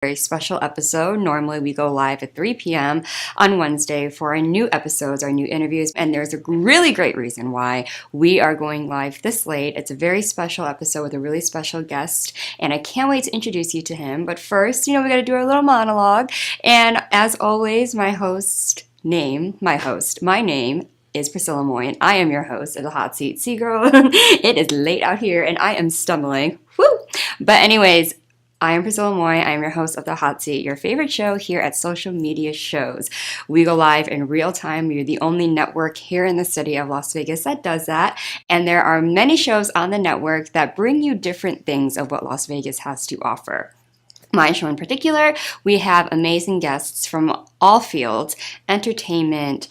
Very special episode. Normally we go live at 3 p.m. on Wednesday for our new episodes, our new interviews, and there's a really great reason why we are going live this late. It's a very special episode with a really special guest, and I can't wait to introduce you to him. But first, we got to do our little monologue. And as always, my name is Priscilla Moy, and I am your host of the Hot Seat. See, girl, it is late out here, and I am stumbling. Woo! But anyways, I am Priscilla Moy. I am your host of The Hot Seat, your favorite show here at Social Media Shows. We go live in real time. We are the only network here in the city of Las Vegas that does that. And there are many shows on the network that bring you different things of what Las Vegas has to offer. My show in particular, we have amazing guests from all fields: entertainment,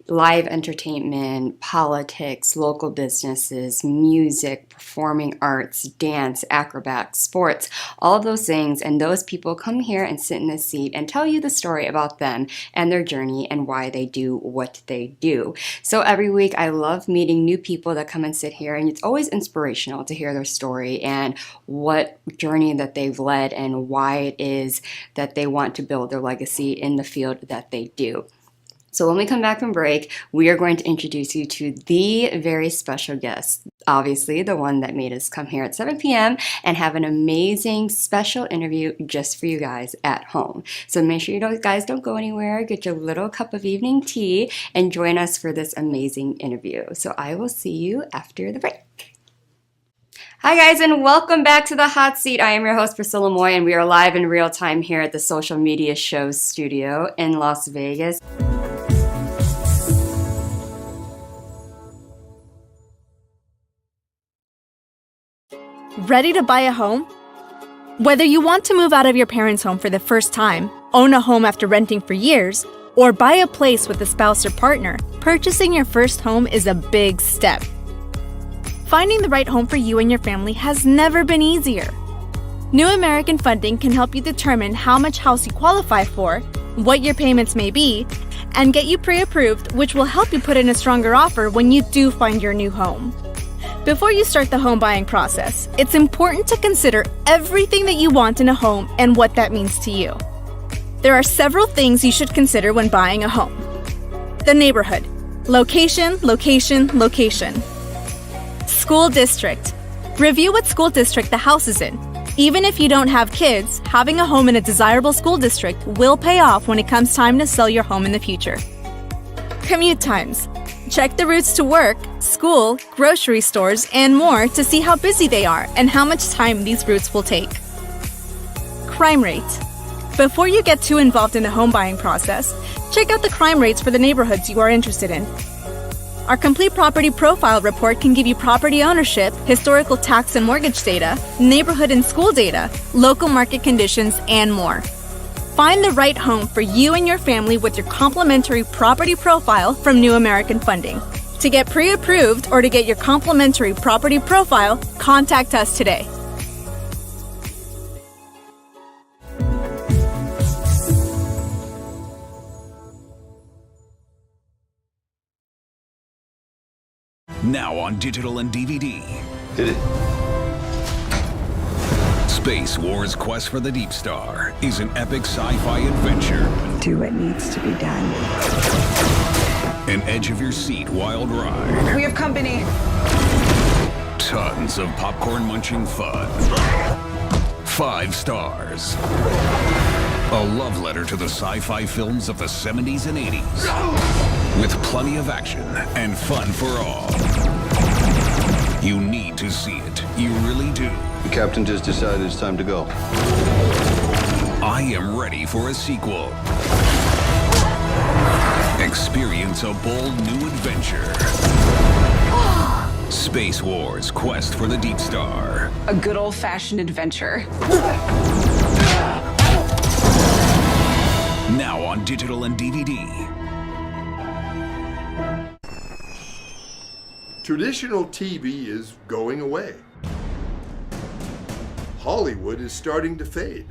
live entertainment, politics, local businesses, music, performing arts, dance, acrobats, sports, all of those things. And those people come here and sit in this seat and tell you the story about them and their journey and why they do what they do. So every week I love meeting new people that come and sit here, and it's always inspirational to hear their story and what journey that they've led and why it is that they want to build their legacy in the field that they do. So when we come back from break, we are going to introduce you to the very special guest, obviously the one that made us come here at 7 p.m. and have an amazing special interview just for you guys at home. So make sure you guys don't go anywhere. Get your little cup of evening tea and join us for this amazing interview. So I will see you after the break. Hi guys, and welcome back to The Hot Seat. I am your host Priscilla Moy, and we are live in real time here at the Social Media Shows studio in Las Vegas. Ready to buy a home? Whether you want to move out of your parents' home for the first time, own a home after renting for years, or buy a place with a spouse or partner, purchasing your first home is a big step. Finding the right home for you and your family has never been easier. New American Funding can help you determine how much house you qualify for, what your payments may be, and get you pre-approved, which will help you put in a stronger offer when you do find your new home. Before you start the home buying process, it's important to consider everything that you want in a home and what that means to you. There are several things you should consider when buying a home. The neighborhood. Location, location, location. School district. Review what school district the house is in. Even if you don't have kids, having a home in a desirable school district will pay off when it comes time to sell your home in the future. Commute times. Check the routes to work, school, grocery stores, and more to see how busy they are and how much time these routes will take. Crime rate. Before you get too involved in the home buying process, check out the crime rates for the neighborhoods you are interested in. Our complete property profile report can give you property ownership, historical tax and mortgage data, neighborhood and school data, local market conditions, and more. Find the right home for you and your family with your complimentary property profile from New American Funding. To get pre-approved or to get your complimentary property profile, contact us today. Now on digital and DVD. Hit it. Space Wars: Quest for the Deep Star is an epic sci-fi adventure. Do what needs to be done. An edge-of-your-seat wild ride. We have company. Tons of popcorn-munching fun. 5 stars. A love letter to the sci-fi films of the 70s and 80s. With plenty of action and fun for all. You need to see it. You really do. The captain just decided it's time to go. I am ready for a sequel. Experience a bold new adventure. Space Wars: Quest for the Deep Star. A good old-fashioned adventure. Now on digital and DVD. Traditional TV is going away. Hollywood is starting to fade.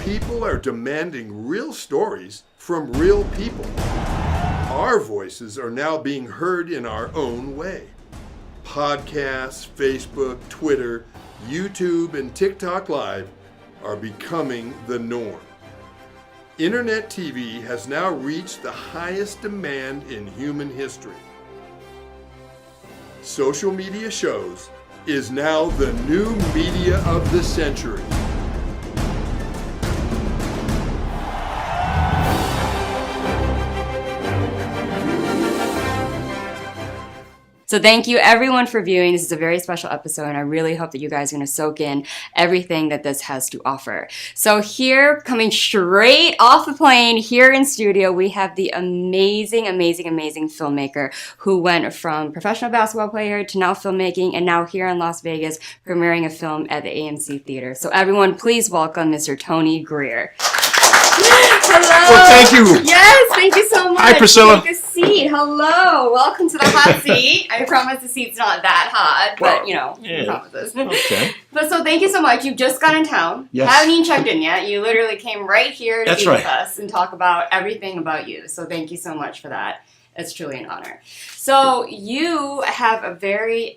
People are demanding real stories from real people. Our voices are now being heard in our own way. Podcasts, Facebook, Twitter, YouTube, and TikTok Live are becoming the norm. Internet TV has now reached the highest demand in human history. Social media shows is now the new media of the century. So thank you everyone for viewing. This is a very special episode, and I really hope that you guys are going to soak in everything that this has to offer. So here, coming straight off the plane here in studio, we have the amazing filmmaker who went from professional basketball player to now filmmaking, and now here in Las Vegas premiering a film at the AMC Theater. So everyone, please welcome Mr. Tony Grier. Hello. Well, thank you. Yes, thank you so much. Hi, Priscilla. Take a seat. Hello. Welcome to the hot seat. I promise the seat's not that hot, but promises. Okay. But so thank you so much. You've just got in town. Yes. Haven't even checked in yet. You literally came right here to That's be right. with us and talk about everything about you. So thank you so much for that. It's truly an honor. So you have a very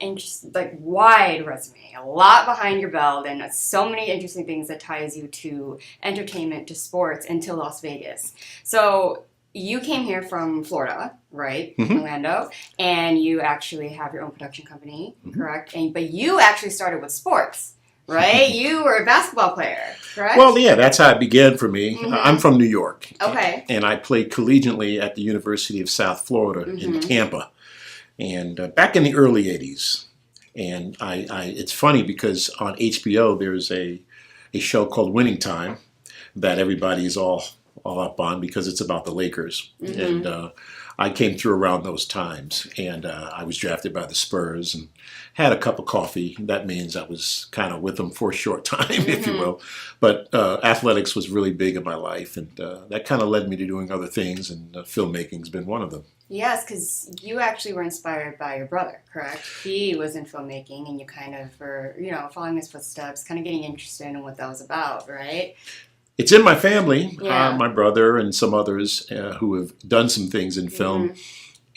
wide resume, a lot behind your belt, and so many interesting things that ties you to entertainment, to sports, and to Las Vegas. So you came here from Florida, right? Mm-hmm. Orlando, and you actually have your own production company, correct? But you actually started with sports. Right? You were a basketball player, correct? Well, yeah, that's how it began for me. Mm-hmm. I'm from New York. Okay. And I played collegiately at the University of South Florida in Tampa. And back in the early 80s. And it's funny because on HBO there's a show called Winning Time that everybody's all up on because it's about the Lakers. Mm-hmm. And I came through around those times, and I was drafted by the Spurs and had a cup of coffee. That means I was kind of with them for a short time, if you will. But athletics was really big in my life, and that kind of led me to doing other things, and filmmaking's been one of them. Yes, because you actually were inspired by your brother, correct? He was in filmmaking, and you kind of were, following his footsteps, kind of getting interested in what that was about, right? It's in my family, Yeah. my brother and some others who have done some things in film.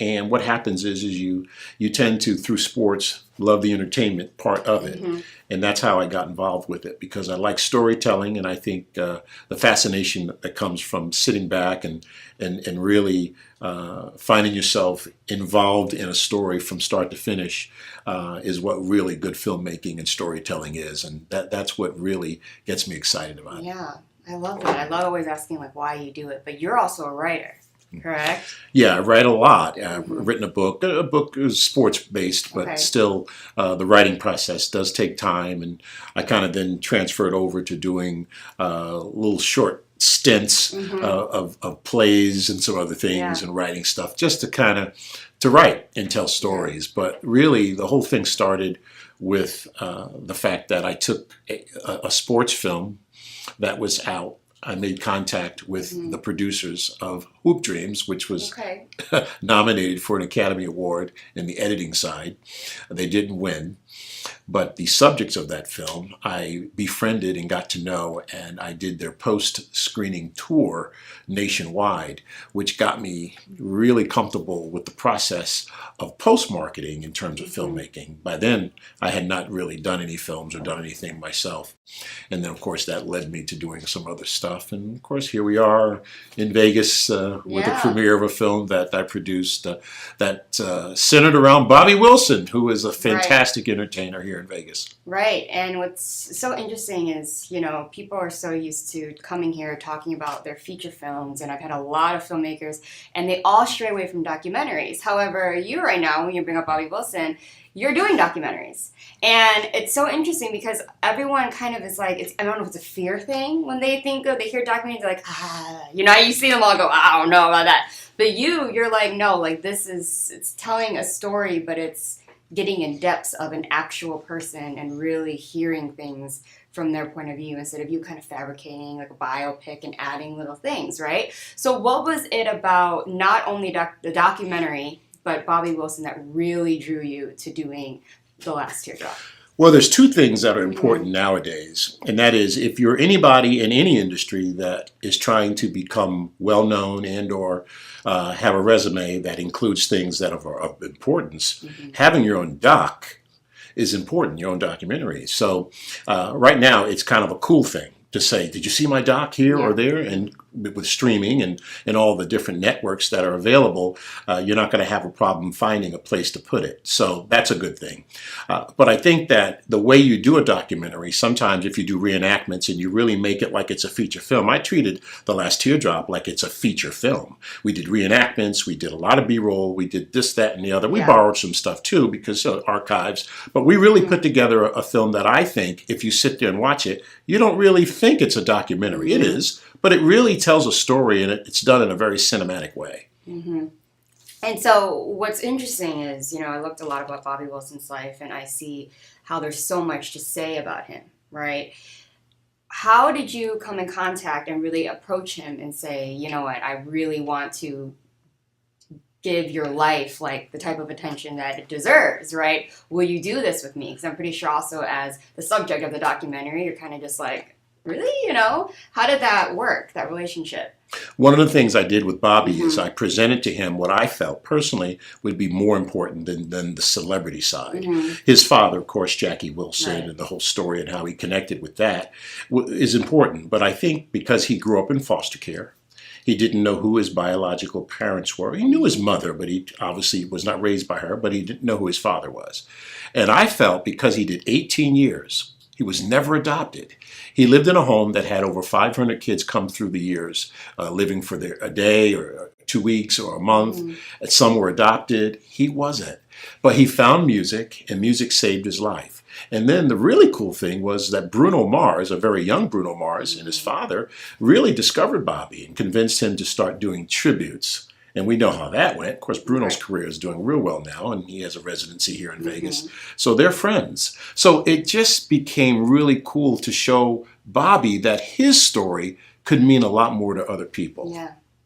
And what happens is you tend to, through sports, love the entertainment part of it. And that's how I got involved with it, because I like storytelling, and I think the fascination that comes from sitting back and really finding yourself involved in a story from start to finish is what really good filmmaking and storytelling is. And that's what really gets me excited about it. Yeah, I love that. I love always asking why you do it, but you're also a writer, correct? Yeah, I write a lot. I've written a book. A book is sports-based, but still the writing process does take time, and I kind of then transferred over to doing little short stints of plays and some other things and writing stuff just to write and tell stories. But really, the whole thing started with the fact that I took a sports film that was out. I made contact with the producers of Hoop Dreams, which was nominated for an Academy Award in the editing side. They didn't win, but the subjects of that film I befriended and got to know, and I did their post-screening tour nationwide, which got me really comfortable with the process of post-marketing in terms of filmmaking. By then, I had not really done any films or done anything myself. And then, of course, that led me to doing some other stuff. And, of course, here we are in Vegas with the premiere of a film that I produced that centered around Bobby Wilson, who is a fantastic entertainer here in Vegas. Right. And what's so interesting is, people are so used to coming here talking about their feature films, and I've had a lot of filmmakers, and they all stray away from documentaries. However, you right now, when you bring up Bobby Wilson, you're doing documentaries. And it's so interesting because everyone kind of is like, I don't know if it's a fear thing when they hear documentaries, they're like, you see them all go, I don't know about that. But you're like, no, it's telling a story, but it's getting in depths of an actual person and really hearing things from their point of view instead of you kind of fabricating like a biopic and adding little things, right? So what was it about not only the documentary, but Bobby Wilson that really drew you to doing The Last Teardrop? Well, there's two things that are important nowadays, and that is if you're anybody in any industry that is trying to become well-known and or have a resume that includes things that are of importance, having your own doc is important, your own documentary. So right now, it's kind of a cool thing. to say, did you see my doc here or there? And with streaming and all the different networks that are available, you're not going to have a problem finding a place to put it. So that's a good thing. But I think that the way you do a documentary, sometimes if you do reenactments and you really make it like it's a feature film, I treated The Last Teardrop like it's a feature film. We did reenactments, we did a lot of B-roll, we did this, that, and the other. We borrowed some stuff too because archives, but we really put together a film that I think if you sit there and watch it, you don't really think it's a documentary. It is, but it really tells a story, and it's done in a very cinematic way. And so what's interesting is, I looked a lot about Bobby Wilson's life, and I see how there's so much to say about him, right? How did you come in contact and really approach him and say, you know what, I really want to give your life like the type of attention that it deserves, right? Will you do this with me? Because I'm pretty sure also as the subject of the documentary, you're kind of just like, really? How did that work, that relationship? One of the things I did with Bobby is I presented to him what I felt personally would be more important than the celebrity side. His father, of course, Jackie Wilson, and the whole story and how he connected with that is important. But I think because he grew up in foster care, he didn't know who his biological parents were. He knew his mother, but he obviously was not raised by her, but he didn't know who his father was. And I felt because he did 18 years, he was never adopted. He lived in a home that had over 500 kids come through the years, living for a day or 2 weeks or a month. Some were adopted. He wasn't. But he found music, and music saved his life. And then the really cool thing was that Bruno Mars, a very young Bruno Mars, and his father really discovered Bobby and convinced him to start doing tributes. And we know how that went. Of course, Bruno's career is doing real well now, and he has a residency here in Vegas. So they're friends. So it just became really cool to show Bobby that his story could mean a lot more to other people.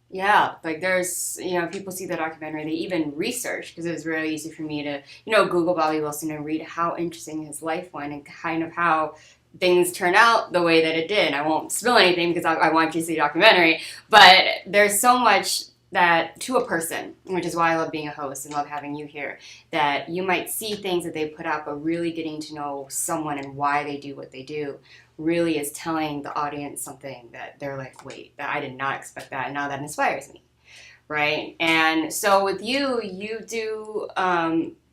Yeah, like there's, people see the documentary, they even research, because it was really easy for me to, Google Bobby Wilson and read how interesting his life went and kind of how things turned out the way that it did. I won't spill anything because I want you to see the documentary, but there's so much that to a person, which is why I love being a host and love having you here, that you might see things that they put out, but really getting to know someone and why they do what they do really is telling the audience something that they're like, wait, that I did not expect that, and now that inspires me, right? And so with you do,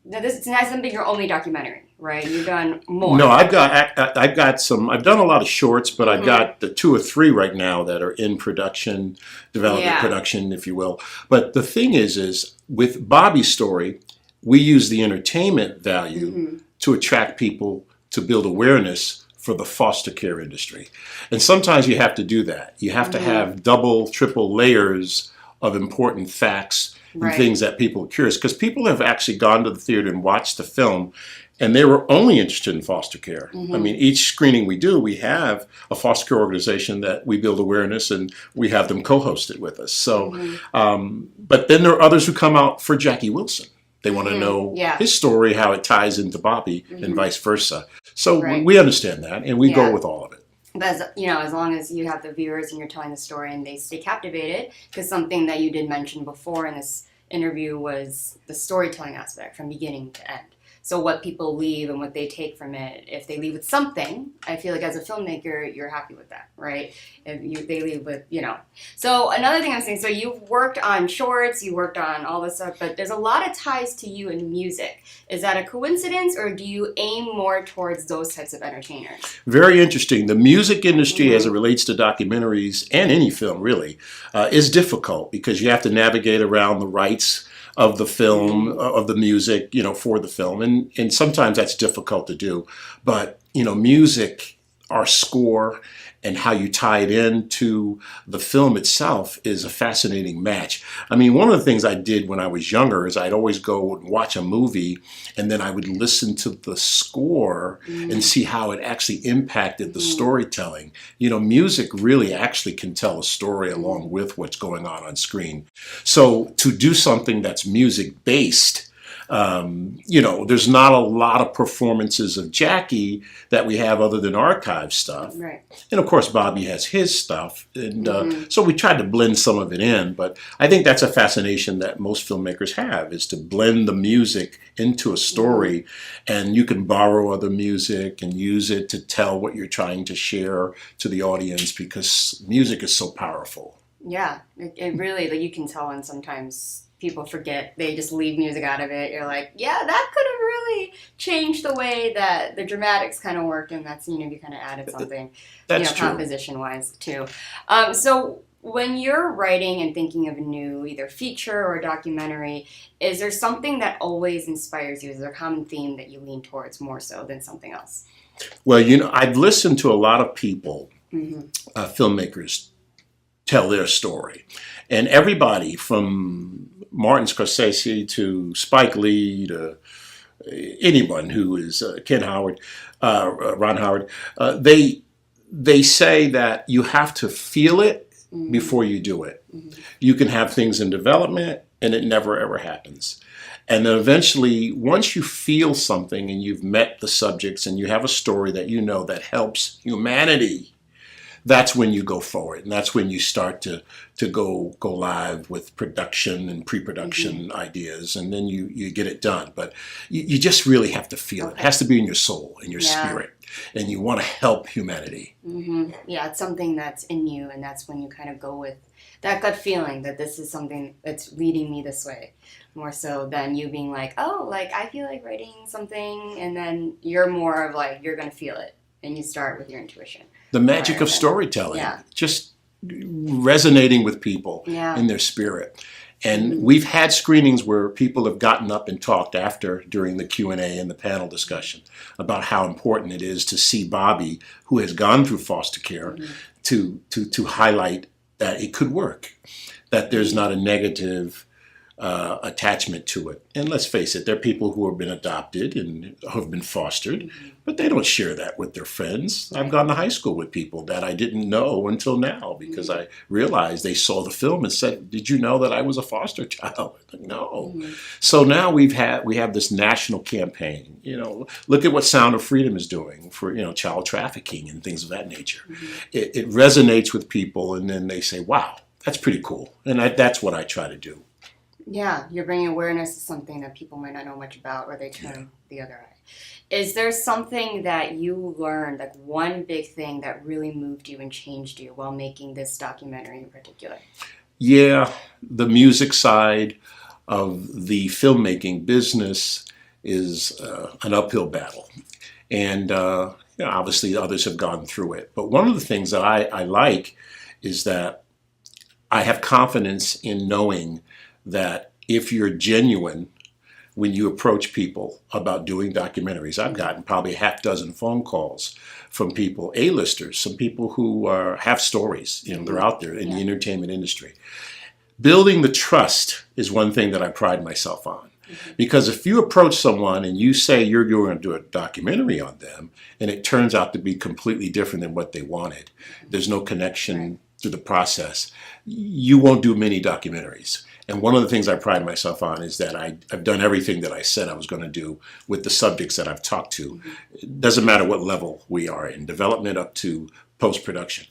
it's not something your only documentary, right? You've done more. No, I've got some. I've done a lot of shorts, but I've got the 2 or 3 right now that are in production, development production, if you will. But the thing is with Bobby's story, we use the entertainment value to attract people, to build awareness for the foster care industry. And sometimes you have to do that. You have to have double, triple layers of important facts and things that people are curious. Because people have actually gone to the theater and watched the film, and they were only interested in foster care. I mean, each screening we do, we have a foster care organization that we build awareness, and we have them co-host it with us. So, but then there are others who come out for Jackie Wilson. They want to know his story, how it ties into Bobby, and vice versa. So we understand that, and we go with all of it. But, as long as you have the viewers and you're telling the story and they stay captivated, because something that you did mention before in this interview was the storytelling aspect from beginning to end. So what people leave and what they take from it, if they leave with something, I feel like as a filmmaker, you're happy with that, right? If they leave with, So another thing I'm saying, so you've worked on shorts, you worked on all this stuff, but there's a lot of ties to you in music. Is that a coincidence, or do you aim more towards those types of entertainers? Very interesting. The music industry, as it relates to documentaries and any film really, is difficult because you have to navigate around the rights of the film, of the music, for the film. And sometimes that's difficult to do. But, music, our score, and how you tie it into the film itself is a fascinating match. I mean, one of the things I did when I was younger is I'd always go and watch a movie, and then I would listen to the score and see how it actually impacted the storytelling. Music really actually can tell a story along with what's going on screen. So to do something that's music-based, There's not a lot of performances of Jackie that we have other than archive stuff. Right. And of course, Bobby has his stuff. And so we tried to blend some of it in. But I think that's a fascination that most filmmakers have, is to blend the music into a story. And you can borrow other music and use it to tell what you're trying to share to the audience, because music is so powerful. Yeah, it really, like, you can tell when sometimes people forget, they just leave music out of it. You're like, yeah, that could have really changed the way that the dramatics kind of worked, and that's, you kind of added something, That's true. composition-wise too. So when you're writing and thinking of a new either feature or documentary, is there something that always inspires you? Is there a common theme that you lean towards more so than something else? Well, I've listened to a lot of people, filmmakers, tell their story. And everybody from Martin Scorsese to Spike Lee to anyone who is Ron Howard, they say that you have to feel it before you do it. You can have things in development and it never ever happens. And then eventually, once you feel something and you've met the subjects and you have a story that that helps humanity, that's when you go forward, and that's when you start to go live with production and pre-production ideas, and then you get it done. But you just really have to feel it. It has to be in your soul, in your spirit, and you want to help humanity. Yeah, it's something that's in you, and that's when you kind of go with that gut feeling that this is something that's leading me this way, more so than you being like, oh, like, I feel like writing something, and then you're more of like, you're going to feel it, and you start with your intuition. The magic of storytelling, just resonating with people in their spirit. And we've had screenings where people have gotten up and talked during the Q&A and the panel discussion about how important it is to see Bobby, who has gone through foster care, to highlight that it could work, that there's not a negative attachment to it. And let's face it, there are people who have been adopted and have been fostered, but they don't share that with their friends. I've gone to high school with people that I didn't know until now, because I realized they saw the film and said, did you know that I was a foster child? No. So now we have this national campaign. Look at what Sound of Freedom is doing for child trafficking and things of that nature. It resonates with people, and then they say, wow, that's pretty cool. And that's what I try to do. Yeah, you're bringing awareness to something that people might not know much about, or they turn the other eye. Is there something that you learned, like one big thing that really moved you and changed you while making this documentary in particular? Yeah, the music side of the filmmaking business is an uphill battle. And obviously others have gone through it. But one of the things that I like is that I have confidence in knowing that if you're genuine when you approach people about doing documentaries. I've gotten probably a half dozen phone calls from people, A-listers, some people who have stories, they're out there in the entertainment industry. Building the trust is one thing that I pride myself on. Because if you approach someone and you say you're going to do a documentary on them, and it turns out to be completely different than what they wanted, there's no connection through the process, you won't do many documentaries. And one of the things I pride myself on is that I've done everything that I said I was going to do with the subjects that I've talked to. It doesn't matter what level we are in, development up to post-production.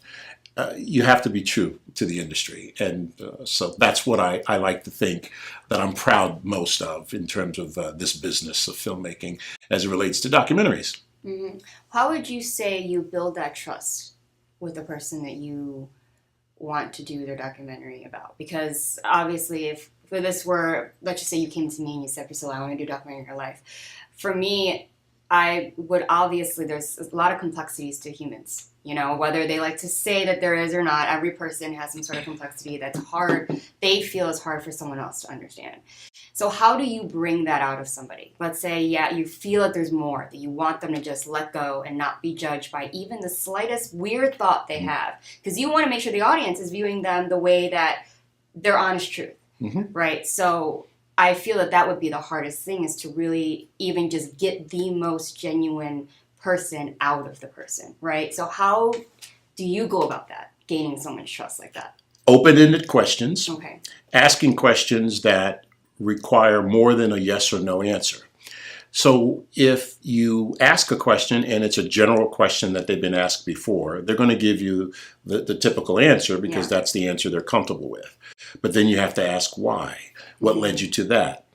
You have to be true to the industry. And so that's what I like to think that I'm proud most of in terms of this business of filmmaking as it relates to documentaries. How would you say you build that trust with the person that you want to do their documentary about? Because obviously if for this were, let's just say you came to me and you said, Priscilla, I want to do a documentary on your life. For me, I would obviously, there's a lot of complexities to humans, whether they like to say that there is or not. Every person has some sort of complexity that's hard, they feel is hard for someone else to understand. So how do you bring that out of somebody? Let's say, you feel that there's more, that you want them to just let go and not be judged by even the slightest weird thought they have. Because you want to make sure the audience is viewing them the way that they're honest truth, right? So I feel that would be the hardest thing, is to really even just get the most genuine person out of the person, right? So how do you go about that, gaining someone's trust like that? Open-ended questions. Okay. Asking questions that require more than a yes or no answer. So if you ask a question and it's a general question that they've been asked before, they're going to give you the typical answer because that's the answer they're comfortable with. But then you have to ask why. What led you to that?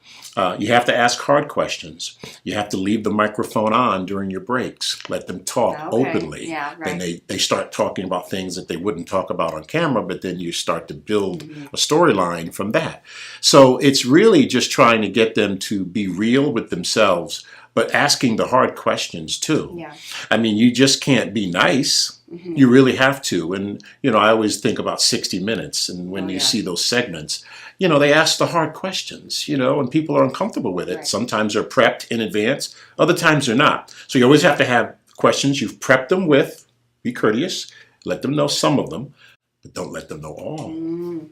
You have to ask hard questions. You have to leave the microphone on during your breaks. Let them talk openly. Yeah, right. Then they start talking about things that they wouldn't talk about on camera, but then you start to build a storyline from that. So it's really just trying to get them to be real with themselves, but asking the hard questions too. Yeah. I mean, you just can't be nice. You really have to. And, you know, I always think about 60 Minutes, and when you see those segments, you know, they ask the hard questions, you know, and people are uncomfortable with it. Right. Sometimes they're prepped in advance, other times they're not. So you always have to have questions you've prepped them with, be courteous, let them know some of them, but don't let them know all. You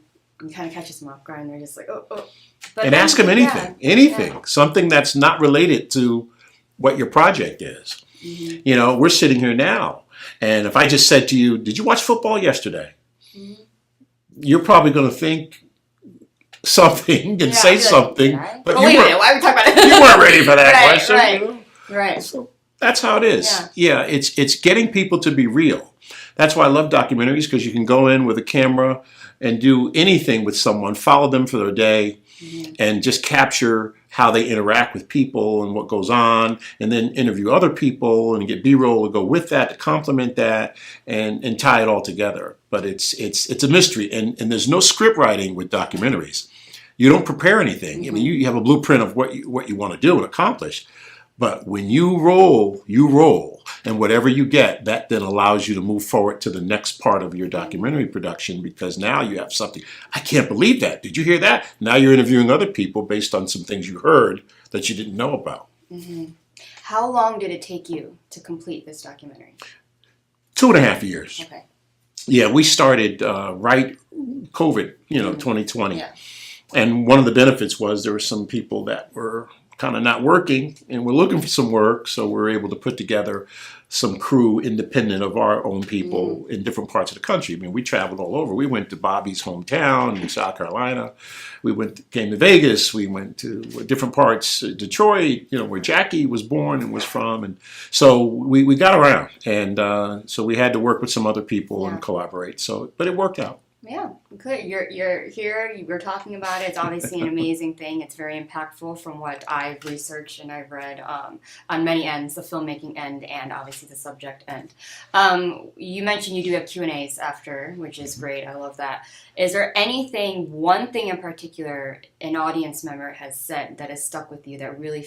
kind of catches them off guard and they're just like, oh. But and ask them anything, something that's not related to what your project is. You know, we're sitting here now, and if I just said to you, did you watch football yesterday? You're probably going to think something and say something, like, but wait a minute, why are we talking about it? You weren't ready for that question. Right. You know? Right. So that's how it is. Yeah, it's getting people to be real. That's why I love documentaries, because you can go in with a camera and do anything with someone, follow them for their day, and just capture how they interact with people and what goes on, and then interview other people and get B-roll to go with that, to complement that, and tie it all together. But it's a mystery, and there's no script writing with documentaries. You don't prepare anything. I mean, you have a blueprint of what you want to do and accomplish. But when you roll, and whatever you get, that then allows you to move forward to the next part of your documentary production, because now you have something. I can't believe that. Did you hear that? Now you're interviewing other people based on some things you heard that you didn't know about. How long did it take you to complete this documentary? 2.5 years. Okay. Yeah, we started right COVID, 2020. Yeah. And one of the benefits was there were some people that were kind of not working and we're looking for some work, so we're able to put together some crew independent of our own people in different parts of the country. I mean, we traveled all over. We went to Bobby's hometown in South Carolina. Came to Vegas. We went to different parts, Detroit, where Jackie was born and was from. And so we got around. And so we had to work with some other people and collaborate. But it worked out. Yeah, good. You're here. You were talking about it. It's obviously an amazing thing. It's very impactful from what I've researched and I've read on many ends, the filmmaking end and obviously the subject end. You mentioned you do have Q&As after, which is great. I love that. Is there one thing in particular an audience member has said that has stuck with you that really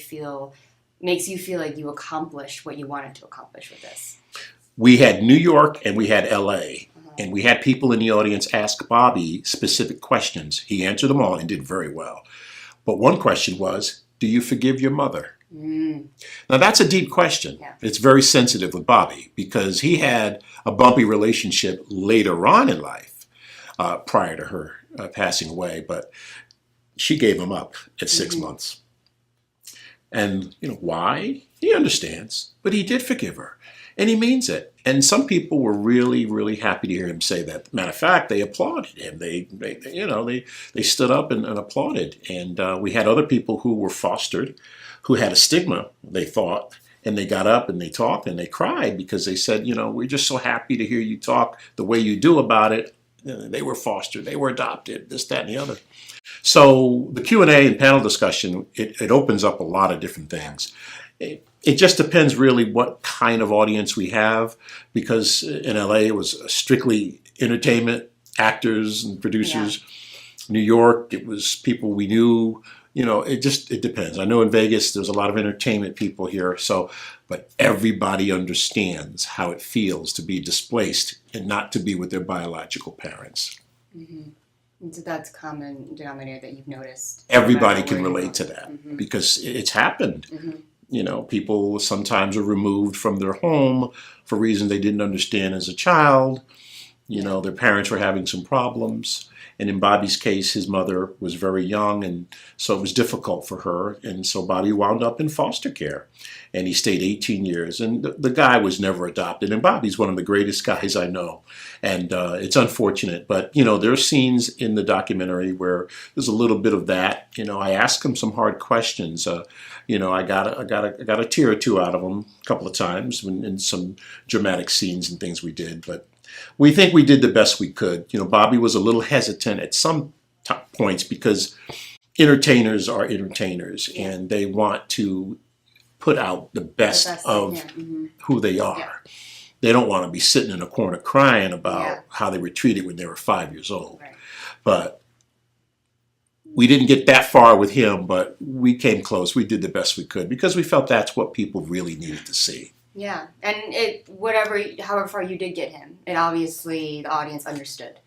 makes you feel like you accomplished what you wanted to accomplish with this? We had New York and we had LA. And we had people in the audience ask Bobby specific questions. He answered them all and did very well. But one question was, do you forgive your mother? Now that's a deep question. Yeah. It's very sensitive with Bobby because he had a bumpy relationship later on in life prior to her passing away. But she gave him up at 6 months. And why? He understands. But he did forgive her. And he means it. And some people were really, really happy to hear him say that. Matter of fact, they applauded him. They stood up and applauded. And we had other people who were fostered, who had a stigma, they thought, and they got up and they talked and they cried because they said, we're just so happy to hear you talk the way you do about it. They were fostered, they were adopted, this, that, and the other. So the Q&A and panel discussion, it opens up a lot of different things. It just depends really what kind of audience we have, because in LA it was strictly entertainment, actors and producers. Yeah. New York, it was people we knew. It depends. I know in Vegas there's a lot of entertainment people here, but everybody understands how it feels to be displaced and not to be with their biological parents. And so that's a common denominator that you've noticed. Everybody can relate to that because it's happened. People sometimes are removed from their home for reasons they didn't understand as a child. You know, their parents were having some problems. And in Bobby's case, his mother was very young, and so it was difficult for her. And so Bobby wound up in foster care, and he stayed 18 years. And the guy was never adopted. And Bobby's one of the greatest guys I know. And it's unfortunate. But, you know, there are scenes in the documentary where there's a little bit of that. You know, I asked him some hard questions. You know, I got a tear or two out of him a couple of times in some dramatic scenes and things we did. But we think we did the best we could. You know, Bobby was a little hesitant at some points because entertainers are entertainers, and they want to put out the best of who they are. Yeah. They don't want to be sitting in a corner crying about how they were treated when they were 5 years old. Right. But we didn't get that far with him, but we came close. We did the best we could because we felt that's what people really needed to see. Yeah, and however far you did get him, it obviously the audience understood,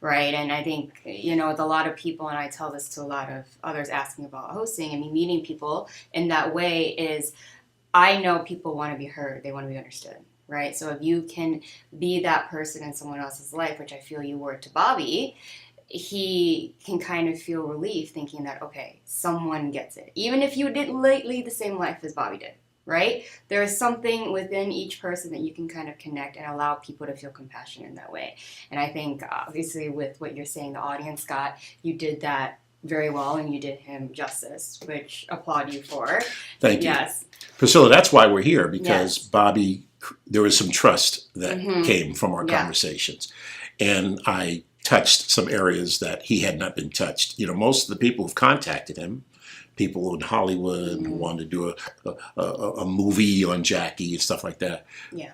right? And I think, you know, with a lot of people, and I tell this to a lot of others asking about hosting, I mean, meeting people in that way is, I know people want to be heard, they want to be understood, right? So if you can be that person in someone else's life, which I feel you were to Bobby, he can kind of feel relief thinking that, okay, someone gets it. Even if you didn't lead the same life as Bobby did. Right? There is something within each person that you can kind of connect and allow people to feel compassion in that way. And I think, obviously, with what you're saying, the audience you did that very well, and you did him justice, which applaud you for. Thank you. Yes. Priscilla, that's why we're here, because Bobby, there was some trust that came from our conversations. And I touched some areas that he had not been touched. You know, most of the people who've contacted him, people in Hollywood who wanted to do a movie on Jackie and stuff like that. Yeah.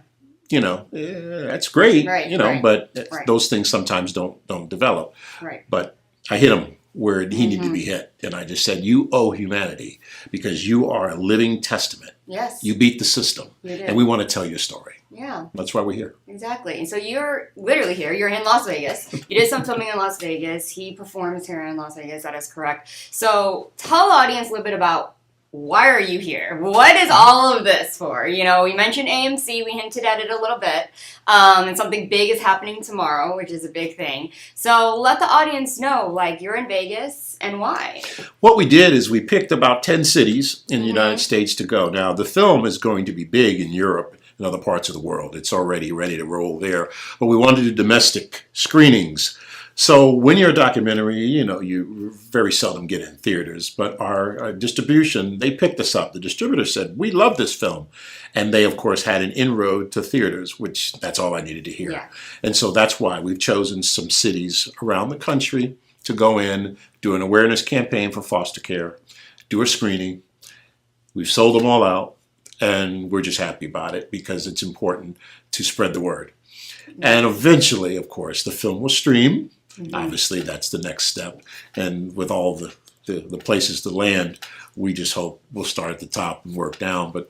You know, that's great. Right, you know, but those things sometimes don't develop. Right. But I hit him where he needed to be hit, and I just said, "You owe humanity because you are a living testament. Yes. You beat the system, and we want to tell your story." Yeah. That's why we're here. Exactly. And so you're literally here. You're in Las Vegas. You did some filming in Las Vegas. He performs here in Las Vegas. That is correct. So tell the audience a little bit about, why are you here? What is all of this for? You know, we mentioned AMC. We hinted at it a little bit. And something big is happening tomorrow, which is a big thing. So let the audience know, like, you're in Vegas and why. What we did is we picked about 10 cities in the United States to go. Now, the film is going to be big in Europe and other parts of the world. It's already ready to roll there. But we wanted to do domestic screenings. So when you're a documentary, you know, you very seldom get in theaters. But our distribution, they picked us up. The distributor said, "We love this film." And they, of course, had an inroad to theaters, which that's all I needed to hear. Yeah. And so that's why we've chosen some cities around the country to go in, do an awareness campaign for foster care, do a screening. We've sold them all out. And we're just happy about it because it's important to spread the word. And eventually, of course, the film will stream. Obviously, that's the next step. And with all the places to land, we just hope we'll start at the top and work down. But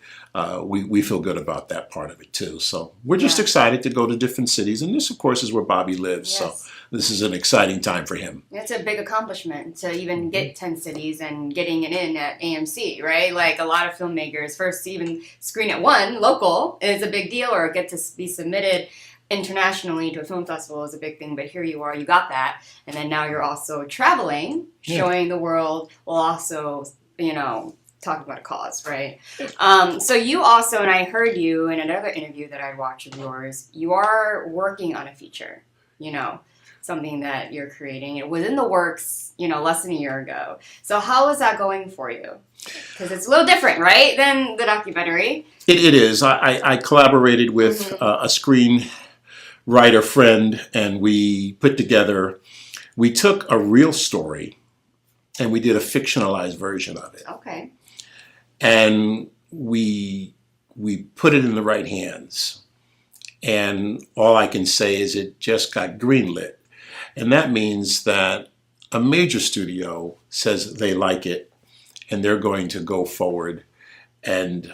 we feel good about that part of it, too. So we're just excited to go to different cities. And this, of course, is where Bobby lives. Yes. So this is an exciting time for him. It's a big accomplishment to even get 10 cities and getting it in at AMC, right? Like, a lot of filmmakers, first to even screen at one local is a big deal, or get to be submitted internationally to a film festival is a big thing. But here you are, you got that. And then now you're also traveling, showing the world, while also, you know, talking about a cause, right? So you also, and I heard you in another interview that I watched of yours, you are working on a feature, you know, something that you're creating. It was in the works, you know, less than a year ago. So how is that going for you? Because it's a little different, right, than the documentary. It is. I collaborated with a screenwriter friend, and we put together, we took a real story and we did a fictionalized version of it. Okay. And we put it in the right hands. And all I can say is it just got greenlit. And that means that a major studio says they like it, and they're going to go forward and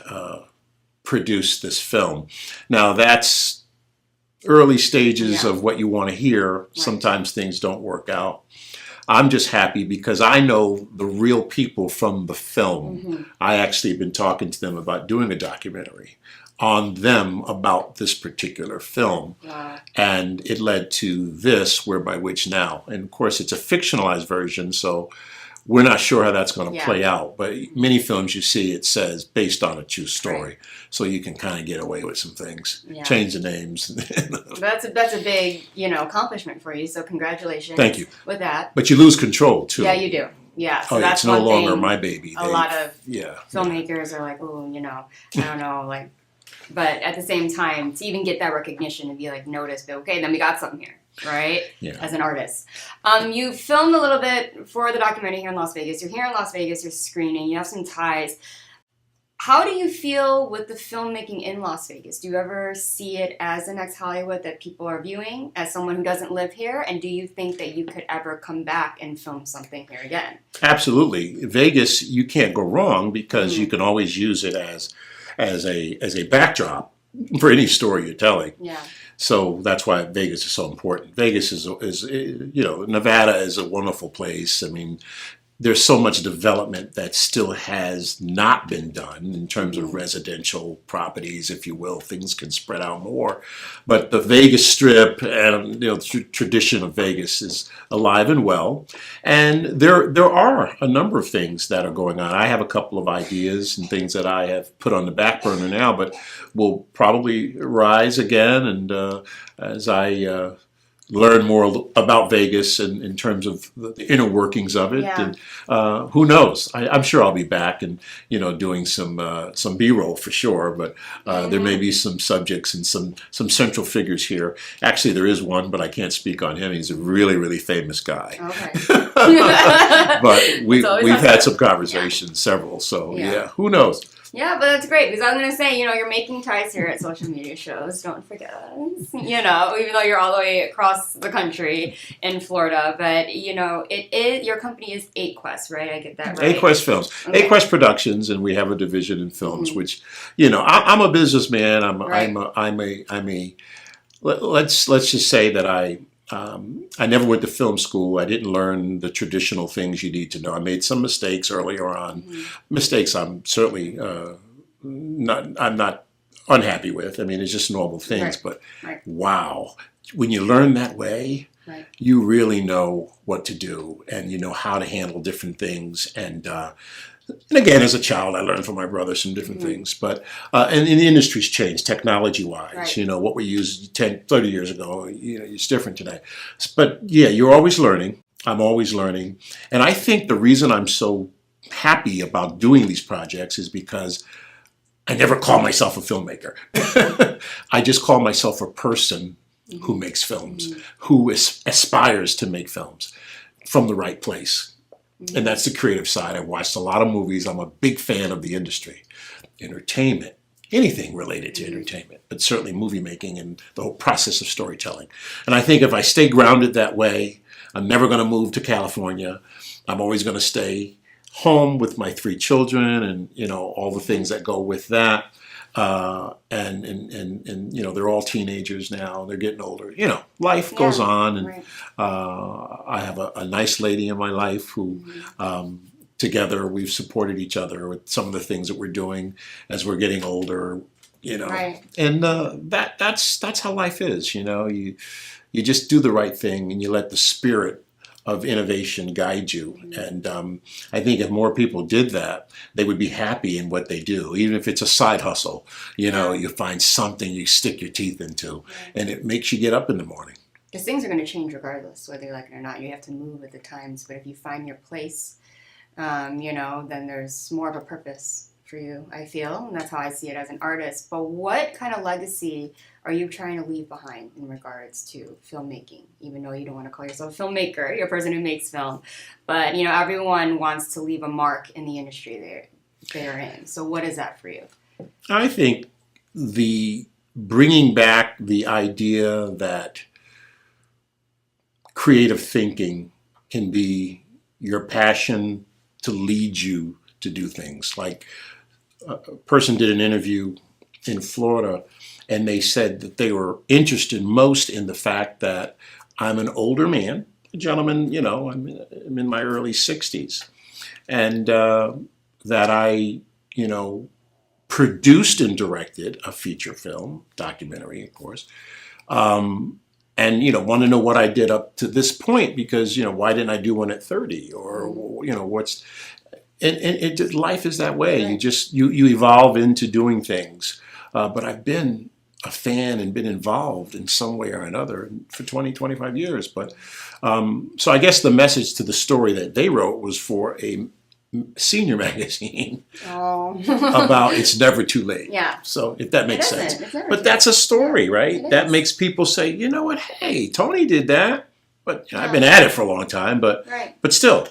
produce this film. Now, that's early stages of what you want to hear. Right. Sometimes things don't work out. I'm just happy because I know the real people from the film. I actually have been talking to them about doing a documentary on them about this particular film. Wow. And it led to this, Whereby Which Now. And of course, it's a fictionalized version, so we're not sure how that's going to play out. But many films you see, it says based on a true story. Right. So you can kind of get away with some things. Yeah. Change the names. That's a big, accomplishment for you. So congratulations. Thank you. With that. But you lose control, too. Yeah, you do. Yeah. So Oh, that's it's no one longer thing my baby. A lot of yeah. filmmakers are like, oh, I don't know, like, but at the same time, to even get that recognition and be like noticed, okay, then we got something here, right? Yeah. As an artist. You filmed a little bit for the documentary here in Las Vegas. You're here in Las Vegas, you're screening, you have some ties. How do you feel with the filmmaking in Las Vegas? Do you ever see it as the next Hollywood that people are viewing as someone who doesn't live here? And do you think that you could ever come back and film something here again? Absolutely. Vegas, you can't go wrong because you can always use it as a backdrop for any story you're telling. Yeah. So that's why Vegas is so important. Vegas is Nevada is a wonderful place. I mean, there's so much development that still has not been done in terms of residential properties, if you will. Things can spread out more. But the Vegas Strip and the tradition of Vegas is alive and well. And there are a number of things that are going on. I have a couple of ideas and things that I have put on the back burner now, but will probably rise again. And as I learn more about Vegas in terms of the inner workings of it. Yeah. And who knows? I'm sure I'll be back and doing some B-roll for sure. But there may be some subjects and some central figures here. Actually, there is one, but I can't speak on him. He's a really, really famous guy. Okay. But we've had some conversations, several. So yeah, who knows? Yeah, but that's great because I'm going to say, you're making ties here at social media shows. Don't forget us. Even though you're all the way across the country in Florida. But, your company is AQuest, right? I get that right. AQuest Films. Okay. AQuest Productions, and we have a division in films, which, I'm a businessman. Let's just say that I never went to film school. I didn't learn the traditional things you need to know. I made some mistakes earlier on. Mistakes I'm certainly not unhappy with. I mean, it's just normal things. But wow, when you learn that way, you really know what to do and you know how to handle different things. And again, as a child, I learned from my brother some different things. But and the industry's changed technology-wise. What we used 10, 30 years ago, it's different today. But yeah, you're always learning. I'm always learning. And I think the reason I'm so happy about doing these projects is because I never call myself a filmmaker. I just call myself a person who makes films, who aspires to make films from the right place. And that's the creative side. I've watched a lot of movies. I'm a big fan of the industry, entertainment, anything related to entertainment, but certainly movie making and the whole process of storytelling. And I think if I stay grounded that way, I'm never going to move to California. I'm always going to stay home with my 3 children and, all the things that go with that. And they're all teenagers now. They're getting older. Life goes on. And I have a nice lady in my life who together we've supported each other with some of the things that we're doing as we're getting older. And that's how life is. You just do the right thing and you let the spirit of innovation guide you. And I think if more people did that, they would be happy in what they do. Even if it's a side hustle, you find something you stick your teeth into and it makes you get up in the morning. Because things are going to change regardless, whether you like it or not. You have to move with the times. But if you find your place, then there's more of a purpose for you, I feel. And that's how I see it as an artist. But what kind of legacy are you trying to leave behind in regards to filmmaking? Even though you don't want to call yourself a filmmaker, you're a person who makes film. But, everyone wants to leave a mark in the industry they're in. So what is that for you? I think the bringing back the idea that creative thinking can be your passion to lead you to do things. Like a person did an interview in Florida and they said that they were interested most in the fact that I'm an older man, a gentleman, I'm in my early 60s, and that I, produced and directed a feature film, documentary, of course. And, want to know what I did up to this point because, why didn't I do one at 30 or, what's, and life is that way. Right. You evolve into doing things. But I've been a fan and been involved in some way or another for 20, 25 years. But, so I guess the message to the story that they wrote was for a senior magazine about it's never too late. Yeah. So if that makes sense. But too that's a story, late. right? That makes people say, you know what, hey, Tony did that. But I've been at it for a long time, but still,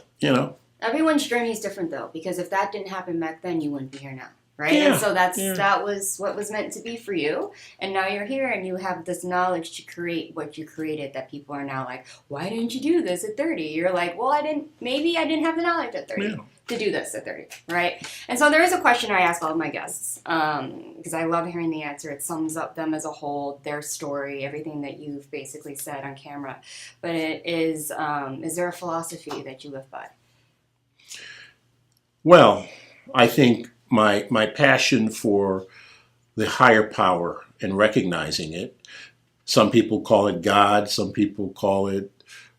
Everyone's journey is different though, because if that didn't happen back then, you wouldn't be here now. Right? Yeah, and so that was what was meant to be for you. And now you're here and you have this knowledge to create what you created that people are now like, why didn't you do this at 30? You're like, well, maybe I didn't have the knowledge at 30 to do this at 30, right? And so there is a question I ask all of my guests because I love hearing the answer. It sums up them as a whole, their story, everything that you've basically said on camera. But it is there a philosophy that you live by? Well, I think my passion for the higher power and recognizing it. Some people call it God, some people call it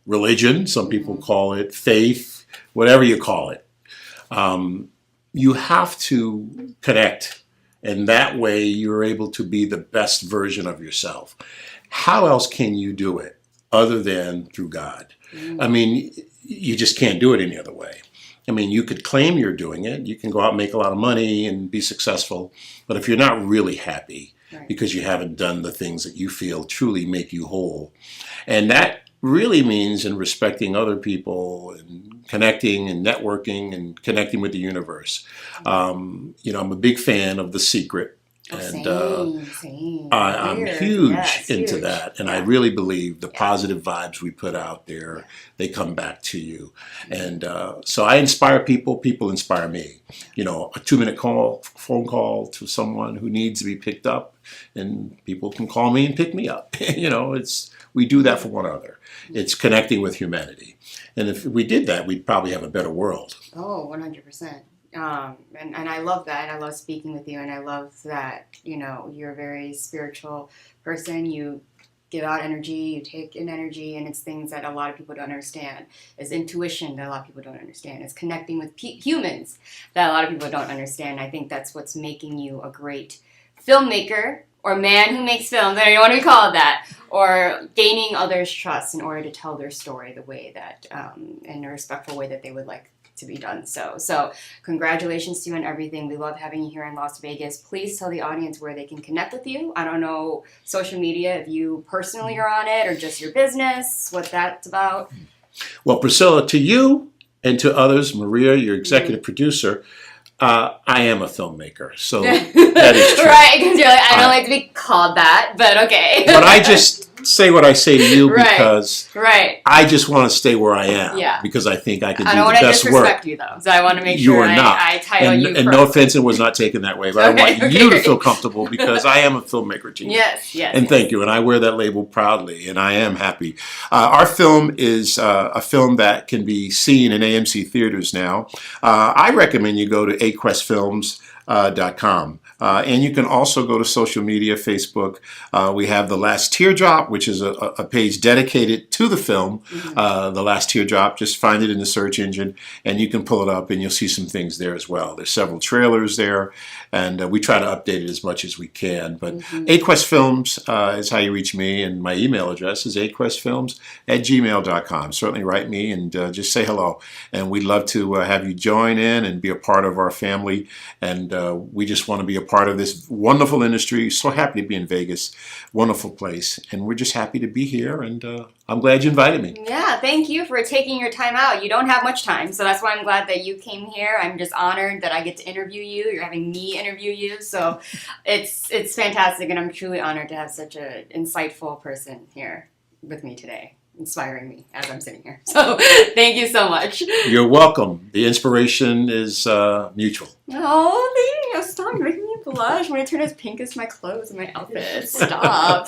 religion, some people call it faith, whatever you call it. You have to connect, and that way you're able to be the best version of yourself. How else can you do it other than through God? I mean, you just can't do it any other way. I mean, you could claim you're doing it. You can go out and make a lot of money and be successful. But if you're not really happy because you haven't done the things that you feel truly make you whole, and that really means in respecting other people and connecting and networking and connecting with the universe. I'm a big fan of The Secret. And Same. I'm huge into that. And I really believe the positive vibes we put out there, they come back to you. And so I inspire people, people inspire me. A 2-minute phone call to someone who needs to be picked up, and people can call me and pick me up. We do that for one another. It's connecting with humanity. And if we did that, we'd probably have a better world. Oh, 100%. And I love that. I love speaking with you, and I love that, you're a very spiritual person. You give out energy, you take in energy, and it's things that a lot of people don't understand. It's intuition that a lot of people don't understand. It's connecting with humans that a lot of people don't understand. I think that's what's making you a great filmmaker or man who makes films, I don't want to call it that, or gaining others' trust in order to tell their story the way that, in a respectful way that they would like to be done. So congratulations to you on everything. We love having you here in Las Vegas. Please tell the audience where they can connect with you. I don't know, social media, if you personally are on it or just your business, what that's about. Well, Priscilla, to you and to others, Maria, your executive producer, I am a filmmaker, so that is true. Right, because you're like, I don't like to be called that, but okay. But I just say what I say to you because I just want to stay where I am because I think I can do the best work. I don't want to disrespect you, though, so I want to make sure I title you and no offense, it was not taken that way, but I want you to feel comfortable because I am a filmmaker too. Yes. And thank you, and I wear that label proudly, and I am happy. Our film is a film that can be seen in AMC theaters now. I recommend you go to AQuestFilms.com. And you can also go to social media, Facebook. We have The Last Teardrop, which is a page dedicated to the film, The Last Teardrop. Just find it in the search engine, and you can pull it up, and you'll see some things there as well. There's several trailers there, and we try to update it as much as we can. But AQuest Films is how you reach me, and my email address is aquestfilms@gmail.com. Certainly write me and just say hello. And we'd love to have you join in and be a part of our family. And we just want to be a part of this wonderful industry. So happy to be in Vegas. Wonderful place. And we're just happy to be here. And I'm glad you invited me. Yeah, thank you for taking your time out. You don't have much time, so that's why I'm glad that you came here. I'm just honored that I get to interview you. You're having me interview you. So it's fantastic, and I'm truly honored to have such an insightful person here with me today, inspiring me as I'm sitting here. So thank you so much. You're welcome. The inspiration is mutual. Oh, thank you. Stop making me blush when I turn as pink as my clothes and my outfit. Stop.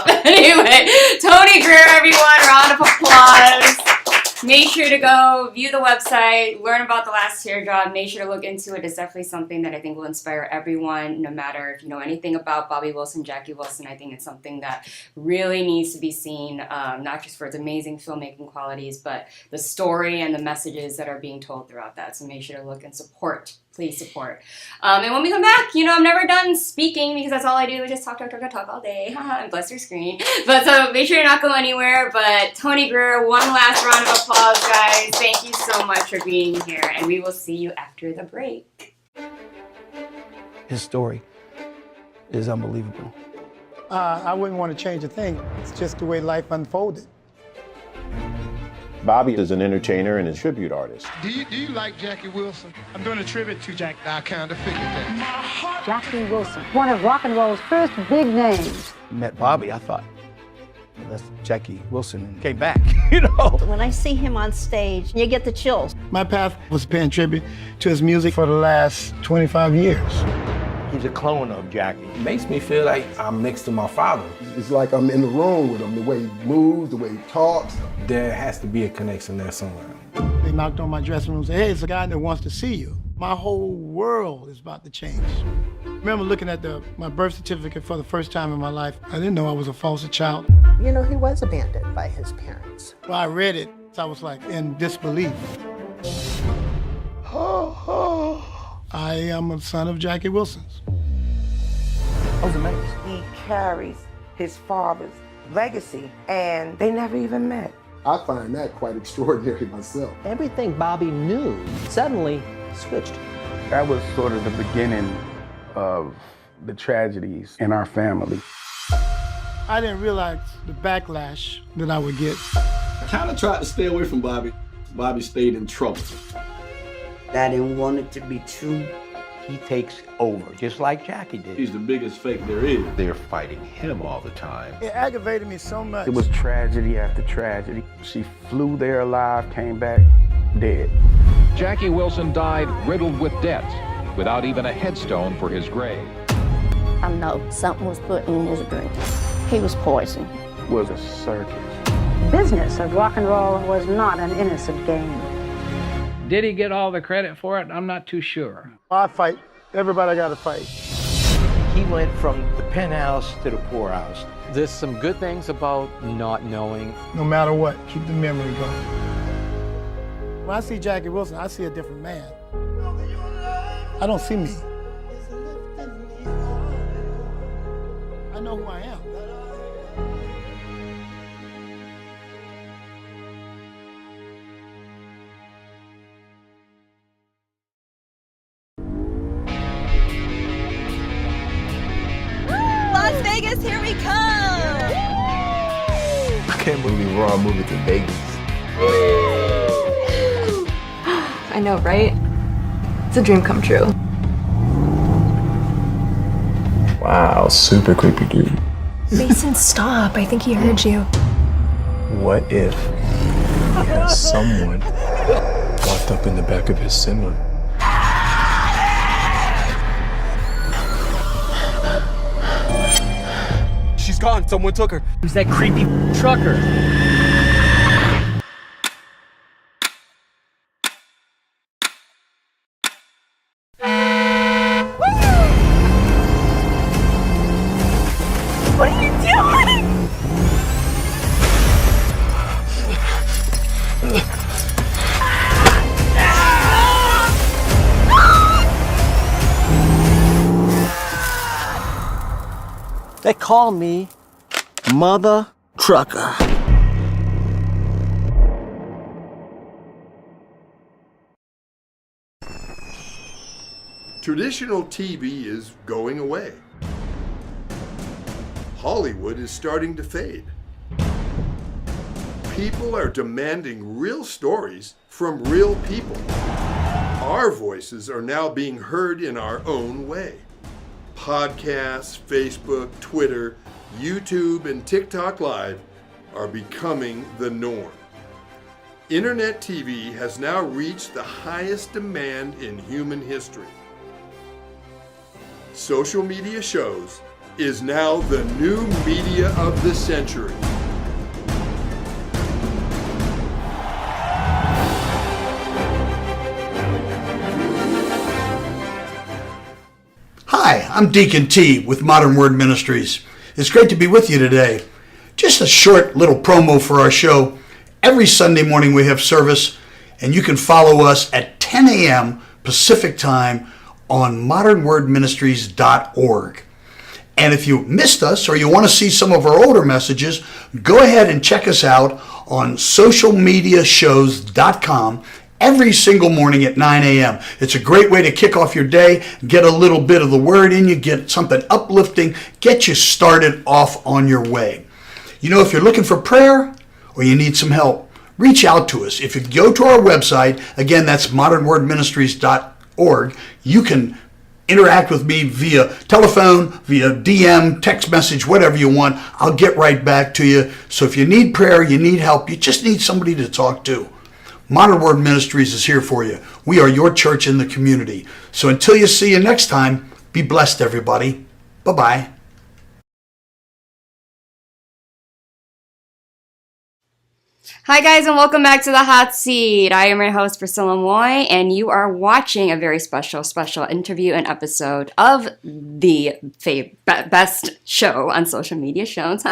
Anyway, Tony Grier, everyone. Round of applause. make sure to go view the website, learn about the Last Teardrop, make sure to look into it. It's definitely something that I think will inspire everyone, no matter if you know anything about Bobby Wilson, Jackie Wilson. I think it's something that really needs to be seen, not just for its amazing filmmaking qualities, but the story and the messages that are being told throughout that. So make sure to look and support. Please support. And when we come back, I'm never done speaking because that's all I do is just talk all day. And bless your screen. But so make sure to not go anywhere. But Tony Grier, one last round of applause, guys. Thank you so much for being here. And we will see you after the break. His story is unbelievable. I wouldn't want to change a thing. It's just the way life unfolded. Bobby is an entertainer and a tribute artist. Do you like Jackie Wilson? I'm doing a tribute to Jackie. I kind of figured that. Jackie Wilson, one of rock and roll's first big names. Met Bobby, I thought, that's Jackie Wilson, and came back, When I see him on stage, you get the chills. My path was paying tribute to his music for the last 25 years. He's a clone of Jackie. It makes me feel like I'm next to my father. It's like I'm in the room with him, the way he moves, the way he talks. There has to be a connection there somewhere. They knocked on my dressing room and said, hey, it's a guy that wants to see you. My whole world is about to change. I remember looking at my birth certificate for the first time in my life. I didn't know I was a foster child. He was abandoned by his parents. When I read it, I was like in disbelief. I am a son of Jackie Wilson's. That was amazing. He carries his father's legacy, and they never even met. I find that quite extraordinary myself. Everything Bobby knew suddenly switched. That was sort of the beginning of the tragedies in our family. I didn't realize the backlash that I would get. I kind of tried to stay away from Bobby. Bobby stayed in trouble. I didn't want it to be true. He takes over, just like Jackie did. He's the biggest fake there is. They're fighting him all the time. It aggravated me so much. It was tragedy after tragedy. She flew there alive, came back dead. Jackie Wilson died riddled with debts, without even a headstone for his grave. I know something was put in his drink. He was poisoned. It was a circus. Business of rock and roll was not an innocent game. Did he get all the credit for it? I'm not too sure. I fight. Everybody got to fight. He went from the penthouse to the poorhouse. There's some good things about not knowing. No matter what, keep the memory going. When I see Jackie Wilson, I see a different man. I don't see me. I know who I am. Las Vegas, here we come! I can't believe we're all moving to Vegas. I know, right? It's a dream come true. Wow, super creepy dude. Mason, stop. I think he heard you. What if someone walked up in the back of his Semi? She's gone. Someone took her. Who's that creepy trucker? What are you doing? They call me Mother Trucker. Traditional TV is going away. Hollywood is starting to fade. People are demanding real stories from real people. Our voices are now being heard in our own way. Podcasts, Facebook, Twitter, YouTube, and TikTok Live are becoming the norm. Internet TV has now reached the highest demand in human history. Social media shows is now the new media of the century. I'm Deacon T with Modern Word Ministries. It's great to be with you today. Just a short little promo for our show. Every Sunday morning we have service, and you can follow us at 10 a.m. Pacific Time on modernwordministries.org. And if you missed us or you want to see some of our older messages, go ahead and check us out on socialmediashows.com every single morning at 9 a.m. It's a great way to kick off your day, get a little bit of the word in you, get something uplifting, get you started off on your way. You know, if you're looking for prayer or you need some help, reach out to us. If you go to our website, again, that's modernwordministries.org, you can interact with me via telephone, via DM, text message, whatever you want. I'll get right back to you. So if you need prayer, you need help, you just need somebody to talk to, Modern Word Ministries is here for you. We are your church in the community. So until you see you next time, be blessed, everybody. Bye-bye. Hi guys, and welcome back to the Hot Seat. I am your host, Priscilla Moy, and you are watching a very special interview and episode of the best show on social media shows.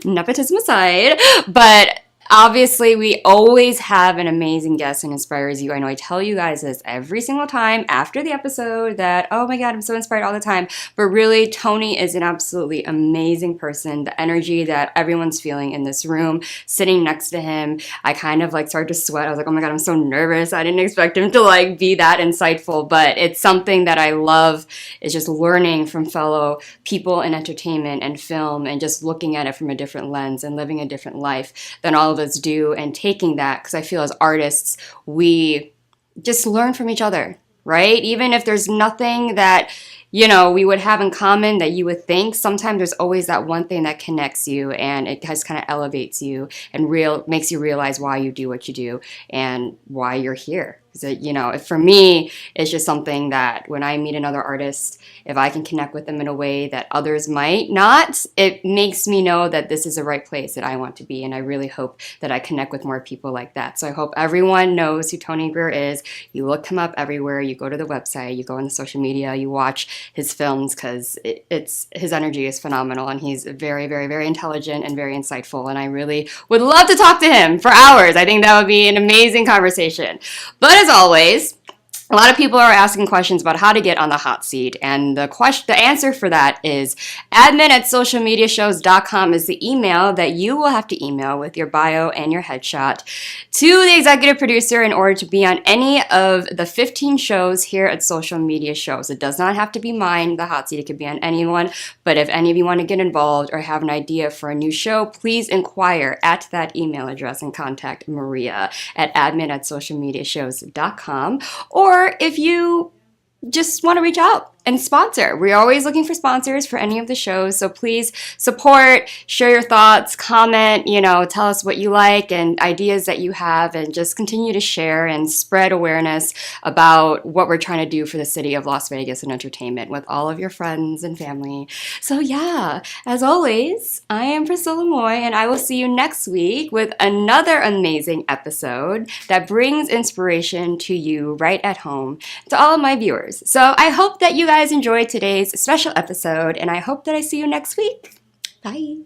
Nepotism aside, but obviously, we always have an amazing guest who inspires you. I know I tell you guys this every single time after the episode that, oh my God, I'm so inspired all the time. But really, Tony is an absolutely amazing person. The energy that everyone's feeling in this room, sitting next to him, I kind of like started to sweat. I was like, oh my God, I'm so nervous. I didn't expect him to like be that insightful. But it's something that I love, is just learning from fellow people in entertainment and film and just looking at it from a different lens and living a different life than all of us do, and taking that, because I feel as artists we just learn from each other, right? Even if there's nothing that, you know, we would have in common that you would think, sometimes there's always that one thing that connects you, and it just kind of elevates you and makes you realize why you do what you do and why you're here. So, you know, for me, it's just something that when I meet another artist, if I can connect with them in a way that others might not, it makes me know that this is the right place that I want to be. And I really hope that I connect with more people like that. So I hope everyone knows who Tony Grier is. You look him up everywhere. You go to the website, you go on the social media, you watch his films, because his energy is phenomenal. And he's very, very, very intelligent and very insightful. And I really would love to talk to him for hours. I think that would be an amazing conversation. But as always, a lot of people are asking questions about how to get on the hot seat, and the answer for that is admin@socialmediashows.com is the email that you will have to email with your bio and your headshot to the executive producer in order to be on any of the 15 shows here at Social Media Shows. It does not have to be mine, the hot seat. It could be on anyone, but if any of you want to get involved or have an idea for a new show, please inquire at that email address and contact Maria at admin@socialmediashows.com. Or if you just want to reach out and sponsor. We're always looking for sponsors for any of the shows, so please support, share your thoughts, comment, you know, tell us what you like and ideas that you have, and just continue to share and spread awareness about what we're trying to do for the city of Las Vegas and entertainment with all of your friends and family. So yeah, as always, I am Priscilla Moy, and I will see you next week with another amazing episode that brings inspiration to you right at home, to all of my viewers. So I hope that you guys enjoyed today's special episode, and I hope that I see you next week. Bye.